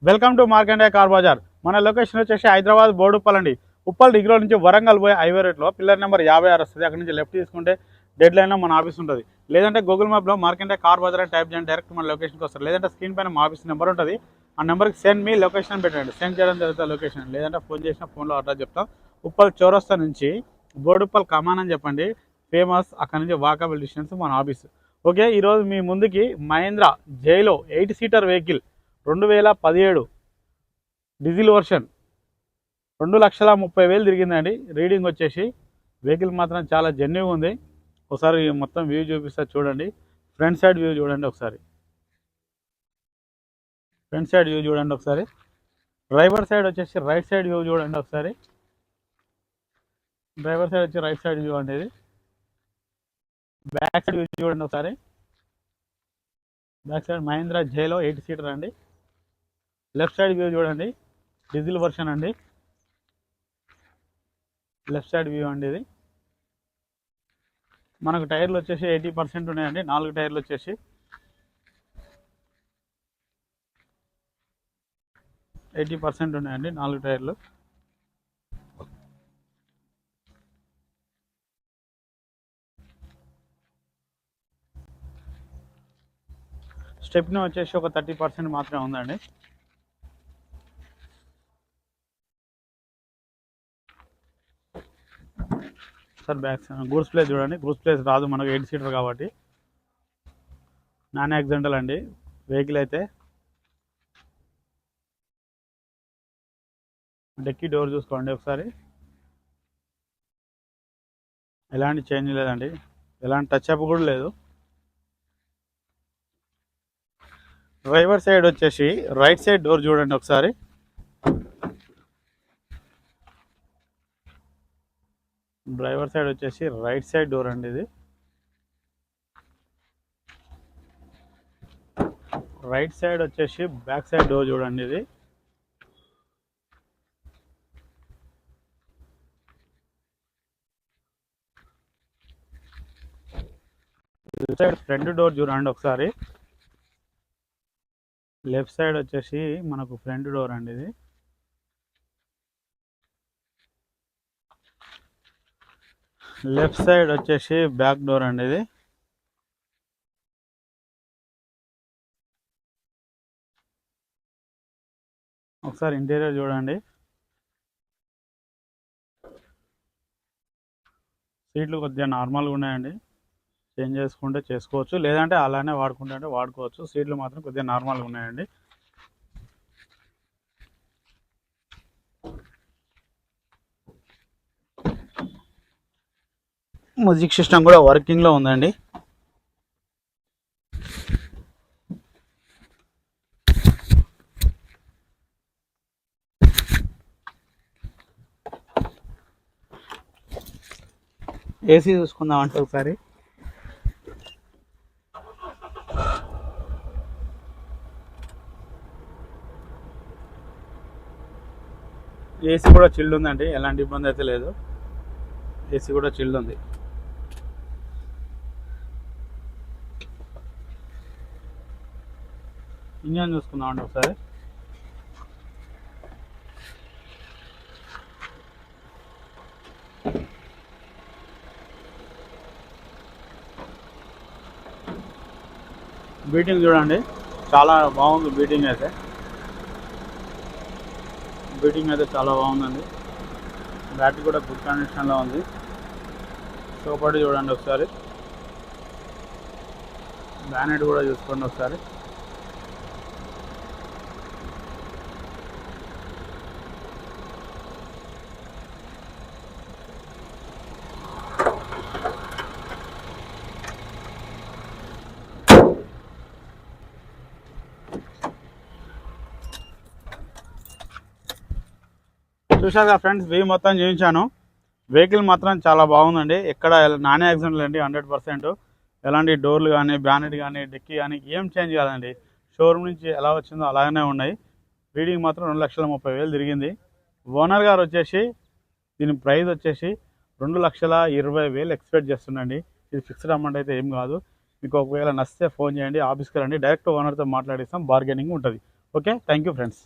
Welcome to Markande car bazaar. మన location వచ్చేసి హైదరాబాద్ బోడుప్పల్ అండి. ఉప్పల్ డిగ్రీ నుంచి వరంగల్ పోయి హైవే రేట్లో పిల్లర్ నెంబర్ 56 వస్తుంది. అక్కడ నుంచి లెఫ్ట్ తీసుకుంటే డెడ్ లైన్లో మన ఆఫీస్ ఉంటుంది. లేదంటే గూగుల్ మ్యాప్లో మార్కండే కార్ బజార్ అని టైప్ చేయండి, డైరెక్ట్ మన లొకేషన్కి వస్తారు. లేదంటే స్క్రీన్ పైన మా ఆఫీస్ నెంబర్ ఉంటుంది, ఆ నెంబర్కి సెండ్ మీ లొకేషన్ పెట్టండి. సెండ్ చేయడం జరుగుతుంది లొకేషన్. లేదంటే ఫోన్ చేసిన ఫోన్లో అడ్రస్ చెప్తాం. ఉప్పల్ చౌరస్తా నుంచి బోడుప్పల్ కమాన్ అని చెప్పండి, ఫేమస్. అక్కడ నుంచి వాకబుల్ డిస్టెన్స్ మన ఆఫీస్. ఓకే, ఈరోజు మీ ముందుకి Mahindra Xylo 8 seater vehicle 2017 diesel version 2,30,000 తిరిగిందండి. రీడింగ్ వచ్చేసి వెహికల్ మాత్రం చాలా జెన్యూన్ ఉంది. ఒకసారి మొత్తం వ్యూ చూపిస్తా చూడండి. ఫ్రంట్ సైడ్ వ్యూ చూడండి ఒకసారి. ఫ్రంట్ సైడ్ వ్యూ చూడండి ఒకసారి. డ్రైవర్ సైడ్ వచ్చేసి రైట్ సైడ్ వ్యూ చూడండి ఒకసారి. డ్రైవర్ సైడ్ వచ్చి రైట్ సైడ్ వ్యూ అనేది. బ్యాక్ సైడ్ వ్యూ చూడండి ఒకసారి. Back side Mahindra Xylo 8 seater అండి. లెఫ్ట్ సైడ్ వ్యూ చూడండి, డీజిల్ వర్షన్ అండి. లెఫ్ట్ సైడ్ వ్యూ అండి ఇది. మనకు టైర్లు వచ్చేసి 80% ఉన్నాయండి. 4 టైర్లు వచ్చేసి 80% ఉన్నాయండి, 4 టైర్లు. స్టెప్ని వచ్చేసి ఒక 30% మాత్రమే ఉందండి. సార్ బ్యాక్ గూడ్స్ ప్లేస్ చూడండి. గూడ్స్ ప్లేస్ రాదు మనకు, 8 సీటర్ కాబట్టి. నాన్ యాక్సిడెంటల్ అండి వెహికల్ అయితే. డెక్కీ డోర్ చూసుకోండి ఒకసారి. ఎలాంటి చేంజ్ లేదండి, ఎలాంటి టచ్ అప్ కూడా లేదు. డ్రైవర్ సైడ్ వచ్చేసి రైట్ సైడ్ డోర్ చూడండి ఒకసారి. డ్రైవర్ సైడ్ వచ్చేసి రైట్ సైడ్ డోర్ అండి ఇది. రైట్ సైడ్ వచ్చేసి బ్యాక్ సైడ్ డోర్ చూడండి ఇది. లెఫ్ట్ సైడ్ ఫ్రంట్ డోర్ చూడండి ఒకసారి. లెఫ్ట్ సైడ్ వచ్చేసి మనకు ఫ్రంట్ డోర్ అండి ఇది. లెఫ్ట్ సైడ్ వచ్చేసి బ్యాక్ డోర్ అండి ఇది. ఒకసారి ఇంటీరియర్ చూడండి. సీట్లు కొద్దిగా నార్మల్గా ఉన్నాయండి, చేంజ్ చేసుకుంటే చేసుకోవచ్చు, లేదంటే అలానే వాడుకుంటే అంటే వాడుకోవచ్చు. సీట్లు మాత్రం కొద్దిగా నార్మల్గా ఉన్నాయండి. మ్యూజిక్ సిస్టమ్ కూడా వర్కింగ్లో ఉందండి. ఏసీ చూసుకుందాం అంటే ఒకసారి. ఏసీ కూడా చిల్డ్ ఉందండి, ఎలాంటి ఇబ్బంది అయితే లేదు. ఏసీ కూడా చిల్డ్ ఉంది. ఇంజన్ చూసుకుందాం అండి ఒకసారి. బీటింగ్ చూడండి, చాలా బాగుంది బీటింగ్ అయితే. బీటింగ్ అయితే చాలా బాగుందండి. బ్యాటరీ కూడా గుడ్ కండిషన్లో ఉంది. సోపాటి చూడండి ఒకసారి. బ్యానెట్ కూడా చూసుకోండి ఒకసారి. చూసారుగా ఫ్రెండ్స్, వ్యూ మొత్తం చూపించాను. వెహికల్ మాత్రం చాలా బాగుందండి. ఎక్కడ నాన్ యాక్సిడెంట్ అండి, 100%. ఎలాంటి డోర్లు కానీ, బ్యానెట్ కానీ, డిక్కీ కానీ ఏం చేంజ్ కాదండి. షోరూమ్ నుంచి ఎలా వచ్చిందో అలాగనే ఉన్నాయి. రీడింగ్ మాత్రం 2,30,000 తిరిగింది. ఓనర్ గారు వచ్చేసి దీని ప్రైస్ వచ్చేసి 2,20,000 ఎక్స్పెక్ట్ చేస్తుండండి. ఇది ఫిక్స్డ్ అమౌంట్ అయితే ఏం కాదు. మీకు ఒకవేళ నచ్చితే ఫోన్ చేయండి, ఆఫీస్కి రండి, డైరెక్ట్ ఓనర్తో మాట్లాడిస్తాం, బార్గెనింగ్ ఉంటుంది. Okay, thank you friends.